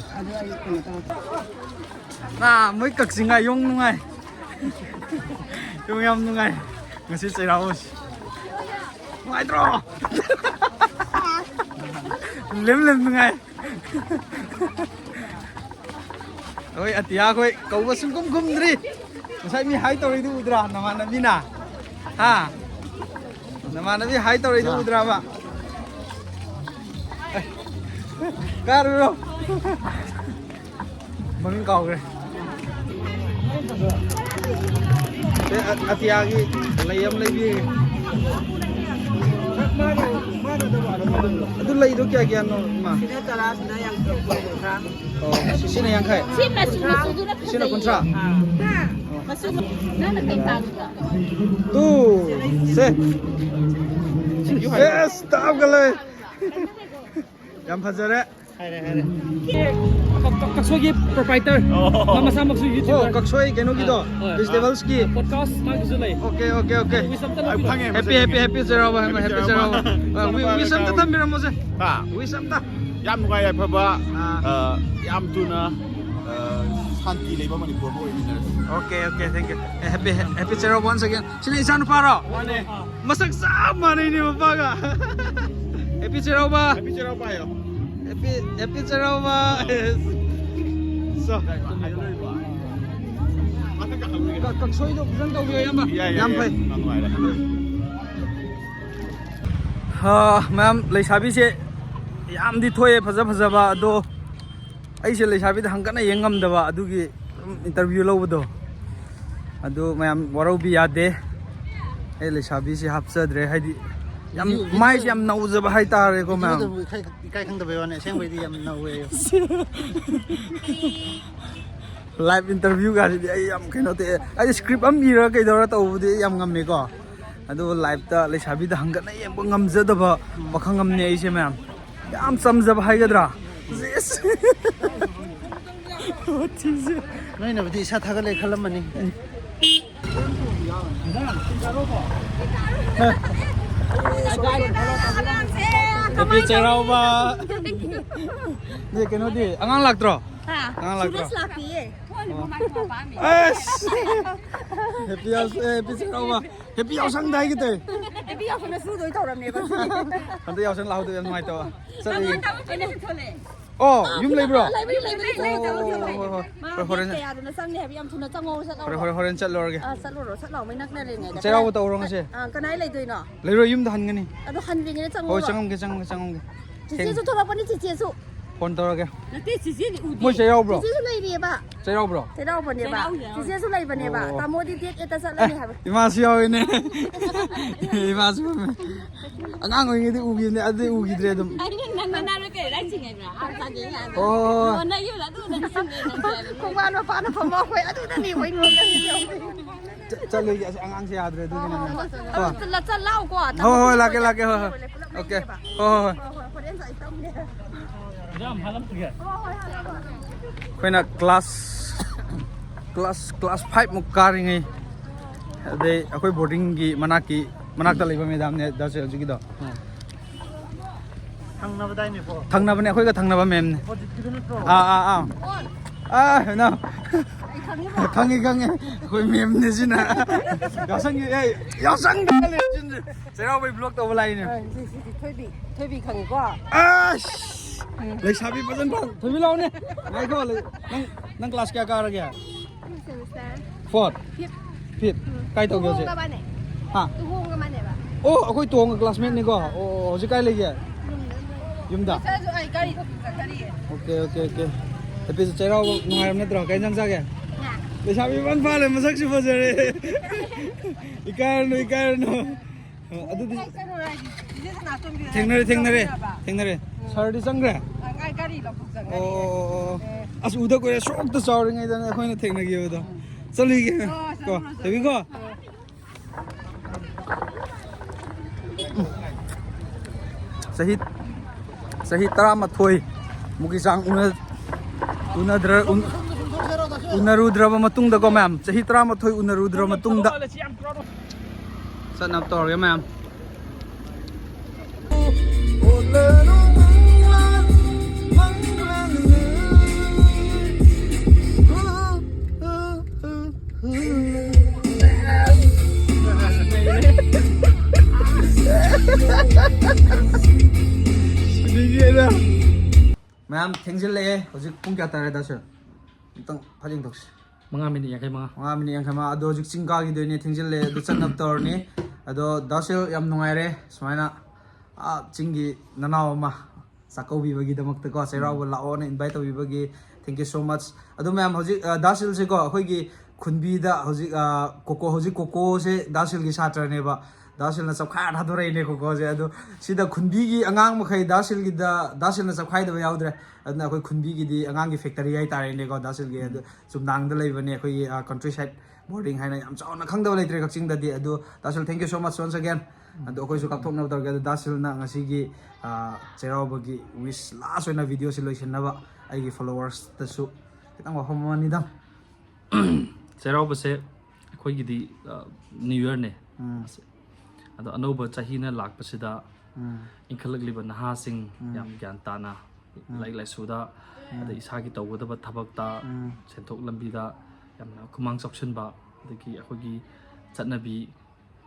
ꯃꯣꯏ ꯀꯛꯆꯤꯡꯒ ꯌꯣꯡ ꯅꯨꯡꯉꯥꯏ ꯌꯣꯡ ꯌꯥꯝ ꯅꯨꯡꯉꯥꯏ ꯉꯁꯤ ꯆꯩꯔꯥꯎꯕꯁꯤ ꯅꯨꯡꯉꯥꯏꯇ꯭ꯔꯣ ꯂꯦꯝ ꯅꯨꯡꯉꯥꯏ ꯑꯩꯈꯣꯏ ꯑꯇꯤꯌꯥ ꯑꯩꯈꯣꯏ ꯀꯧꯕ ꯁꯨꯡꯀꯨꯝ ꯈꯨꯝꯗ꯭ꯔꯤ ꯉꯁꯥꯏ ꯃꯤ ꯍꯥꯏ ꯇꯧꯔꯤꯗꯨ ꯎꯗ꯭ꯔꯥ ꯅꯃꯥꯟꯅꯕꯤꯅ ꯅꯃꯥꯟꯅꯕꯤ ꯍꯥꯏ ꯇꯧꯔꯤꯗꯨ ꯎꯗ꯭ꯔꯥꯕ ꯀꯥꯔꯨꯔꯣ ꯃꯃꯤꯡ ꯀꯥꯎꯈ꯭ꯔꯦ ꯑꯇꯤꯌꯥꯒꯤ ꯂꯩ ꯑꯃ ꯂꯩꯕꯤꯒꯦ ꯑꯗꯨ ꯂꯩꯗꯣ ꯀꯌꯥꯅꯣ ꯏꯃꯥ ꯁꯤꯅ ꯇꯔꯥ ꯁꯤꯅ ꯌꯥꯡꯈꯩ ꯁꯤꯅ ꯌꯥꯡꯈꯩ ꯁꯤꯅ ꯀꯨꯟꯊ꯭ꯔꯥ ꯇꯨ ꯁꯦ ꯌꯦꯁ ꯇꯥꯞꯒ ꯂꯩ ꯌꯥꯝ ꯐꯖꯔꯦ ꯀꯛꯁꯣꯏꯒꯤ ꯄ꯭ꯔꯣꯄꯥꯏꯇꯔ ꯃꯁꯥꯃꯛꯁꯨ ꯌꯨꯇ꯭ꯌꯨꯕꯔ ꯀꯛꯁꯣꯏ ꯀꯩꯅꯣꯒꯤꯗꯣ ꯚꯦꯖꯤꯇꯦꯕꯜꯁꯀꯤ ꯄꯣꯗꯀꯥꯁ ꯃꯥꯒꯤꯁꯨ ꯂꯩ ꯑꯣꯀꯦ ꯋꯤꯁ ꯑꯝꯇ ꯂꯧꯕꯤꯌꯨ. ꯍꯦꯄꯤ ꯆꯩꯔꯥꯎꯕ ꯍꯦꯄꯤ ꯆꯩꯔꯥꯎꯕ ꯋꯤꯁ ꯑꯝꯇ ꯊꯝꯕꯤꯔꯝꯃꯣꯁꯦ ꯋꯤꯁ ꯑꯝꯇ ꯌꯥꯝ ꯅꯨꯡꯉꯥꯏ ꯌꯥꯏꯐꯕ ꯌꯥꯝ ꯊꯨꯅ ꯁꯥꯟꯇꯤ ꯂꯩꯕ ꯃꯅꯤꯄꯨꯔ ꯑꯃ ꯑꯣꯏꯃꯤꯟꯅꯔꯁꯤ okay thank you happy Cheirao once again सिने इसान पारो मसक सब माने नि बागा हैप्पी चेराव बा yo हैप्पी चेराव बा सो कक्सोई दो फजन तौबियो यामा याम फै हा मैम लेसाबी से यामदी थोये फजा फजाबा अदो ꯑꯩꯁꯦ ꯂꯩꯁꯥꯕꯤꯗ ꯍꯪꯀꯠꯅ ꯌꯦꯡꯉꯝꯗꯕ ꯑꯗꯨꯒꯤ ꯏꯟꯇꯔꯚꯤꯌꯨ ꯂꯧꯕꯗꯣ ꯑꯗꯨ ꯃꯌꯥꯝ ꯋꯥꯔꯧꯕꯤ ꯌꯥꯗꯦ ꯑꯩ ꯂꯩꯁꯥꯕꯤꯁꯦ ꯍꯥꯞꯆꯗ꯭ꯔꯦ ꯍꯥꯏꯗꯤ ꯌꯥꯝ ꯃꯥꯏꯁꯦ ꯌꯥꯝ ꯅꯧꯖꯕ ꯍꯥꯏꯇꯥꯔꯦꯀꯣ ꯃꯌꯥꯝ ꯏꯀꯥꯏ ꯈꯪꯗꯕꯩ ꯋꯥꯅꯤ ꯑꯁꯦꯡꯕꯩꯗꯤ ꯌꯥꯝ ꯅꯧꯋꯦ ꯂꯥꯏꯚ ꯏꯟꯇꯔꯚꯤꯌꯨꯒꯁꯤꯗꯤ ꯑꯩ ꯌꯥꯝ ꯀꯩꯅꯣ ꯇꯧꯑꯦ ꯑꯩ ꯁꯀ꯭ꯔꯤꯞ ꯑꯃ ꯏꯔꯒ ꯀꯩꯗꯧꯔ ꯇꯧꯕꯗꯤ ꯌꯥꯝ ꯉꯝꯃꯦꯀꯣ ꯑꯗꯨꯕꯨ ꯂꯥꯏꯚꯇ ꯂꯩꯁꯥꯕꯤꯗ ꯍꯪꯀꯠꯅ ꯌꯦꯡꯕ ꯉꯝꯖꯗꯕ ꯄꯥꯈꯪ ꯑꯃꯅꯦ ꯑꯩꯁꯦ ꯃꯌꯥꯝ ꯌꯥꯝ ꯆꯝꯖꯕ ꯍꯥꯏꯒꯗ꯭ꯔꯥ ꯅꯣꯏꯅꯕꯨꯗꯤ ꯏꯁꯥ ꯊꯥꯒꯠꯂꯦ ꯈꯜꯂꯝꯃꯅꯤ Happy Cherawa. 네, 그노디. 안강 락드로. 안강 락드로. Happy house, happy Chairoba. Happy house ang dahil kita. Happy house na sudoy tawramne ba. Happy house ang lahu tu yang mai tu. Sorry. Oh, yum lay bro. Horen kaya na sang ni happy am thuna chango sa taw. horen chat lor ge. Sa law mai nak na le ne. Chairoba tu orang se. Kanai lai doi no. Lay ro yum dah han gani. Ado han ring ne chango. Oh, changam ge changam ge. Cici su thora pa ni cici su. Phone tawra ge. Nati cici ni udi. Moi Chairoba bro. Cici su lai ni ba. Chairoba bro. Thế đâu vấn đề bà, chị sẽ xuống đây vấn đề bà, tao mua đi tiết ta sẽ lên hả? Ima siyaw ini. Ima siyaw. Angang ko ngiti ugi ni ade ugi dre dum. Oh. Không ăn mà phá nó phá mò quay, tôi đã đi quay ngược lên nhiều. Chalo gi angang siya dre du ni. Là chân lao quá. Oh, laki. Okay. Oh. Jam halam tiga. Koina class 5 mukari ngai. Ade akoi boarding gi manakta leiba madam ne dase hoji do. Hangnabadai ni po. Thangna bane akoi ga thangna ba mem ne. No. Khangi akoi mem ne jina. Yasang dale jin. Serau bai block to balai ne. Thôi bị khẳng quá. Lấy sabi pasan bang. Thôi lau ne. Ngai ko le. Nang class kya kar gaya? Fourth. Fifth. Kai to gyo se. Ha. Oh, akoi tuong classmate ni ko. Oh, si kai le gya. Yumda. Okay. Tapi sa Chairaw nungaram na tro. Kai nang sa gya? Le sabi ban pa le masak si Fajare. Ikar no. Adu di. Thengnare. Sardi sangre. Oh. As uda ko sok to sawri ngai da khoi na thengna gi uda. Chali gi. Ko. Tebi ko. Sahit tara muki sang unarudra ba matung da ko ma'am. Sahit tara unarudra matung da. Sanap tor ga ma'am. Ma'am, thengzile hojik pung kya tare da sir. Tang phaling doks. Mga minit yang kayak mga. Mga minit yang kama ado hojik chingka gi doine thengzile do chanap tor ni ado dasil yam nungai re sumaina chingi nanaw ma sakau bi bagi damak ko Chairaw la on invite bi bagi. Thank you so much. Ado ma'am hojik dasil se ko khoi gi khunbi da hojik koko se dasil gi satra ne ba. Dasil na sabkha thadore ne ko je ado sida khunbi gi angang makhai dasil na sabkhai da yaudre adna khoi khunbi gi di angang gi factory ai tare ne ko dasil gi ado sumnang da leibane khoi countryside boarding haina yam chauna khangda leitre kakching da di ado dasil thank you so much once again ado khoi su kapthok na dar ga dasil na ngasi gi Chairaw bagi wish last na video si loisin na ba ai gi followers ta su kitang wa homani dam Chairaw ba se khoi gi di new year ne. Ado anoba chahina lakpasida inkhalakliba nahasing yam gyan tana lai suda ada isagi tawdaba thabakta senthok lambida yamna kumang chokchen ba adagi akhoi chatnabi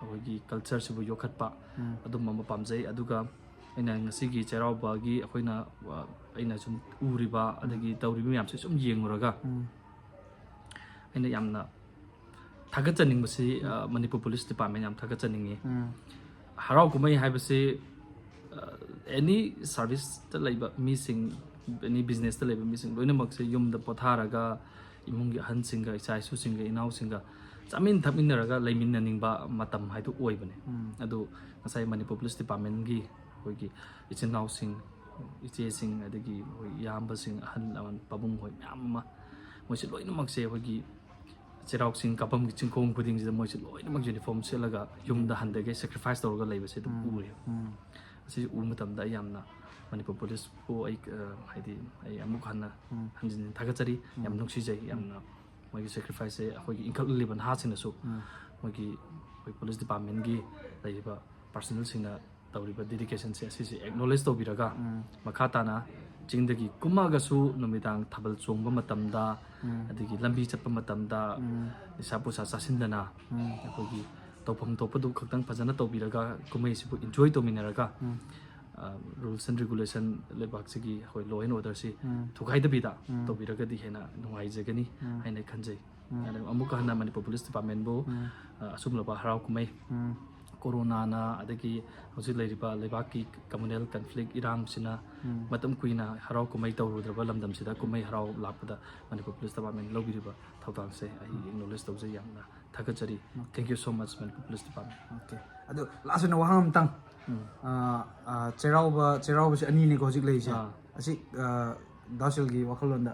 akhoi culture sibu yokhatpa adum mama pamjai aduga aina ngasigi Chairaw ba gi akhoina aina sum uriba adagi tawribi yam se sum yenguraga aina yamna Thagachaning basi Manipur Police Department yam thagachaningi harau kumai haibasi any service ta laiba missing any business ta laiba missing loina makse yum da potharaga imungi han singa isai su singa inau singa chamin thaminaraga laiminnaning ba matam haidu oibane adu ngasai Manipur Police Department gi hoigi ichinau sing iche sing adagi yamba sing han lawan pabung hoi myam ma moisi loina makse hoigi Chairaw sing kapam gi chingkong khuding ji moi loina mak uniform selaga yumda handage sacrifice torga leiba se dum uri asi matam da yamna Manipur Police ko ai haidi ai amuk hanna hanjin thagachari yam nuksi jai yamna moi sacrifice akhoi inkal liban ha sing su moi police department gi leiba personnel sing na ꯇꯧꯔꯤꯕ ꯗꯦꯗꯤꯀꯦꯁꯟꯁꯦ ꯑꯁꯤꯁꯦ acknowledge ꯇꯧꯕꯤꯔꯒ ꯃꯈꯥ ꯇꯥꯅ ꯆꯤꯡꯗꯒꯤ ꯀꯨꯝꯃꯒꯁꯨ ꯅꯨꯃꯤꯗꯥꯡ ꯊꯥꯕꯜ ꯆꯣꯡꯕ ꯃꯇꯝꯗ ꯑꯗꯒꯤ ꯂꯝꯕꯤ ꯆꯠꯄ ꯃꯇꯝꯗ ꯅꯤꯁꯥ ꯄꯨꯁꯥ ꯆꯥꯁꯤꯟꯗꯅ ꯑꯩꯈꯣꯏꯒꯤ ꯇꯧꯐꯝ ꯊꯣꯛꯄꯗꯨ ꯈꯛꯇꯪ ꯐꯖꯅ ꯇꯧꯕꯤꯔꯒ ꯀꯨꯝꯍꯩꯁꯤꯕꯨ ꯏꯟꯖꯣꯏ ꯇꯧꯃꯤꯟꯅꯔꯒ ꯔꯨꯜꯁ ꯑꯦꯟ ꯔꯤꯒꯨꯂꯦꯁꯟ ꯂꯩꯕꯥꯛꯁꯤꯒꯤ ꯑꯩꯈꯣꯏ ꯂꯣ ꯑꯦꯟ ꯑꯣꯔꯗꯔꯁꯤ ꯊꯨꯒꯥꯏꯗꯕꯤꯗ ꯇꯧꯕꯤꯔꯒꯗꯤ ꯍꯦꯟꯅ ꯅꯨꯡꯉꯥꯏꯖꯒꯅꯤ ꯍꯥꯏꯅ ꯈꯟꯖꯩ ꯑꯃꯨꯛꯀ ꯍꯟꯅ ꯃꯅꯤꯄꯨꯔ ꯄꯨꯂꯤꯁ ꯗꯤꯄꯥꯔꯠꯃꯦꯟꯕꯨ ꯑꯁꯨꯝꯂꯕ ꯍꯔꯥꯎ ꯀꯨꯝꯍꯩ ꯀꯣꯔꯣꯅꯥꯅ ꯑꯗꯒꯤ ꯍꯧꯖꯤꯛ ꯂꯩꯔꯤꯕ ꯂꯩꯕꯥꯛꯀꯤ ꯀꯝꯃꯨꯅꯦꯜ ꯀꯟꯐ꯭ꯂꯤꯛ ꯏꯔꯥꯡꯁꯤꯅ ꯃꯇꯝ ꯀꯨꯏꯅ ꯍꯔꯥꯎ ꯀꯨꯝꯍꯩ ꯇꯧꯔꯨꯗ꯭ꯔꯕ ꯂꯝꯗꯝꯁꯤꯗ ꯀꯨꯝꯍꯩ ꯍꯔꯥꯎ ꯂꯥꯛꯄꯗ ꯃꯅꯤꯄꯨꯔ ꯄꯨꯂꯤꯁ ꯗꯤꯄꯥꯔꯠꯃꯦꯟ ꯂꯧꯕꯤꯔꯤꯕ ꯊꯧꯗꯥꯡꯁꯦ ꯑꯩ ꯑꯦꯛꯅꯣꯂꯦꯖ ꯇꯧꯖꯩ ꯌꯥꯝꯅ ꯊꯥꯒꯠꯆꯔꯤ thank you so much Manipur police department okay ꯑꯗꯣ ꯂꯥꯁ ꯑꯣꯏꯅ ꯋꯥꯍꯪ ꯑꯃꯇꯪ ꯆꯩꯔꯥꯎꯕꯁꯦ ꯑꯅꯤꯅꯤꯀꯣ ꯍꯧꯖꯤꯛ ꯂꯩꯔꯤꯁꯦ ꯑꯁꯤ ꯗꯥꯁꯤꯜꯒꯤ ꯋꯥꯈꯜꯂꯣꯟꯗ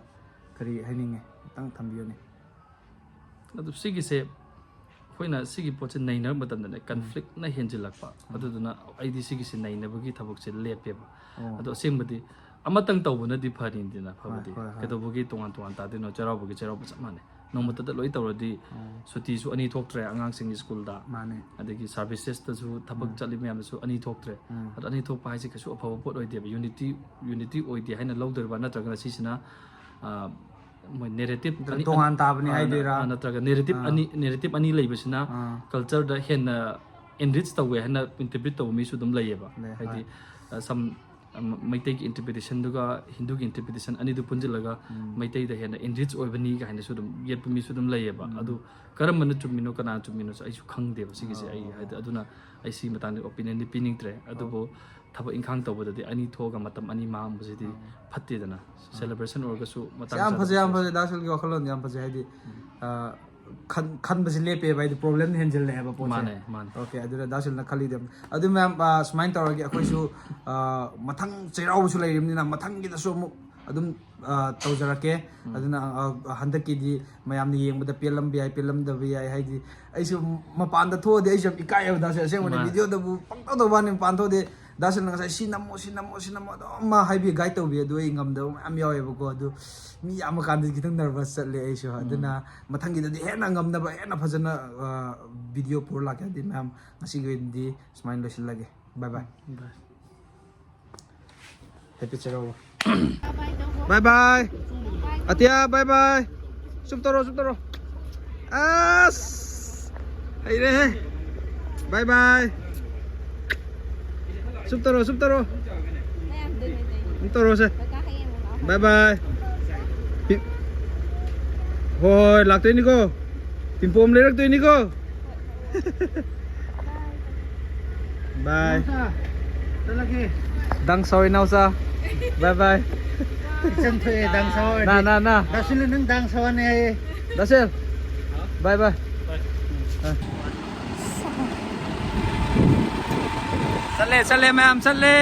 ꯀꯔꯤ ꯍꯥꯏꯅꯤꯡꯉꯦ ꯈꯤꯇꯪ ꯊꯝꯕꯤꯌꯨꯅꯦ ꯑꯗꯨ ꯁꯤꯒꯤꯁꯦ ꯑꯩꯈꯣꯏꯅ ꯁꯤꯒꯤ ꯄꯣꯠꯁꯦ ꯅꯩꯅꯕ ꯃꯇꯝꯗꯅꯦ ꯀꯟꯐ꯭ꯂꯤꯛꯅ ꯍꯦꯟꯖꯤꯜꯂꯛꯄ ꯑꯗꯨꯗꯨꯅ ꯑꯩꯗꯤ ꯁꯤꯒꯤꯁꯦ ꯅꯩꯅꯕꯒꯤ ꯊꯕꯛꯁꯦ ꯂꯦꯞꯄꯦꯕ ꯑꯗꯣ ꯑꯁꯦꯡꯕꯗꯤ ꯑꯃꯇꯪ ꯇꯧꯕꯅꯗꯤ ꯐꯔꯤꯅꯤꯗꯅ ꯐꯕꯗꯤ ꯀꯩꯗꯧꯕꯒꯤ ꯇꯣꯉꯥꯟ ꯇꯣꯉꯥꯟ ꯇꯥꯗꯣꯏꯅꯣ ꯆꯩꯔꯥꯎꯕꯒꯤ ꯆꯩꯔꯥꯎꯕ ꯆꯞ ꯃꯥꯟꯅꯩ ꯅꯣꯡꯃꯇꯗ ꯂꯣꯏ ꯇꯧꯔꯗꯤ ꯁꯨꯇꯤꯁꯨ ꯑꯅꯤ ꯊꯣꯛꯇ꯭ꯔꯦ ꯑꯉꯥꯡꯁꯤꯡꯒꯤ ꯁ꯭ꯀꯨꯜꯗ ꯑꯗꯒꯤ ꯁꯥꯔꯚꯤꯁꯦꯁꯇꯁꯨ ꯊꯕꯛ ꯆꯠꯂꯤ ꯃꯌꯥꯝꯗꯁꯨ ꯑꯅꯤ ꯊꯣꯛꯇ꯭ꯔꯦ ꯑꯗꯣ ꯑꯅꯤ ꯊꯣꯛꯄ ꯍꯥꯏꯁꯦ ꯀꯩꯁꯨ ꯑꯐꯕ ꯄꯣꯠ ꯑꯣꯏꯗꯦꯕ ꯌꯨꯅꯤꯇꯤ ꯑꯣꯏꯗꯦ ꯍꯥꯏꯅ ꯂꯧꯗꯣꯔꯤꯕ ꯅꯠꯇ꯭ꯔꯒꯅ ꯁꯤꯁꯤꯅ ꯃꯣꯏ ꯅꯦꯔꯦꯇꯤꯞ ꯇꯣꯉꯥꯟ ꯇꯥꯕꯅꯤ ꯍꯥꯏꯗꯣꯏꯔꯥ ꯅꯠꯇ꯭ꯔꯒ ꯅꯦꯔꯦꯇꯤꯞ ꯑꯅꯤ ꯂꯩꯕꯁꯤना ꯀꯜꯆꯔꯗ ꯍꯦꯟꯅ enrich tawwe hana interpret taw mi su dum layeba haidi some maitai interpretation duga hindu ki interpretation ani du punjilaga maitai da hena enrich oibani ga hena su dum yet mi su dum layeba adu karamana chumino kana chumino ai su khangde ba sigi se ai haida aduna ai si matang opinion ni pining tre adubo thaba inkhang tawbadadi ani thoga matam ani ma ambasidi phatte dana celebration orga su matang yam phaje dasul gi wakhalon yam phaje haidi खन बसे लेपे भाई problem Hanzel ले है माने माने okay अदुरा दासल ना खली them अदु मैम स्माइन तौरगे अखोइसु मथंग चैरावसु लेरिमनिना मथंग गी दसु मु अदुम तौजरके अदुना हंदकी दी मयाम नि येंबदा पेलम बि आई पेलम द बि आई हाइदि आइसु मपान द थोदे आइसु इकाय दास असेंगने वीडियो दबु पंगतो दो बानि पान थोदे दासल ना सिनमो मा हाइबि गाइड तौबि अदु आई ngam द am यावेबको अदु मी याम कांद खितंग नर्वस चले आइसु अदुना मथंगी ददि हेना ngam ना हेना फजना वीडियो पुर लाके दि मैम ngasi गइदि स्माइल लसिल लागे bye bye happy Cheirao bye bye अतिया बाय बाय सुप तरो आस हाय रे बाय बाय सुप तरो से बाय बाय होय लागतोय निको पिंपोम लेरकतोय निको बाय चलके दंग सॉरी नाउसा बाय बाय इचन थे दांग साव ना दासिल नंग दांग सावने दासेल बाय बाय चले मैम चले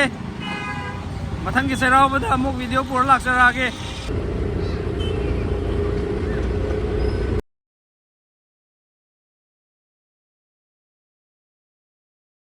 मथंग की सेराव बदा अमुक वीडियो पुर लाक्सरागे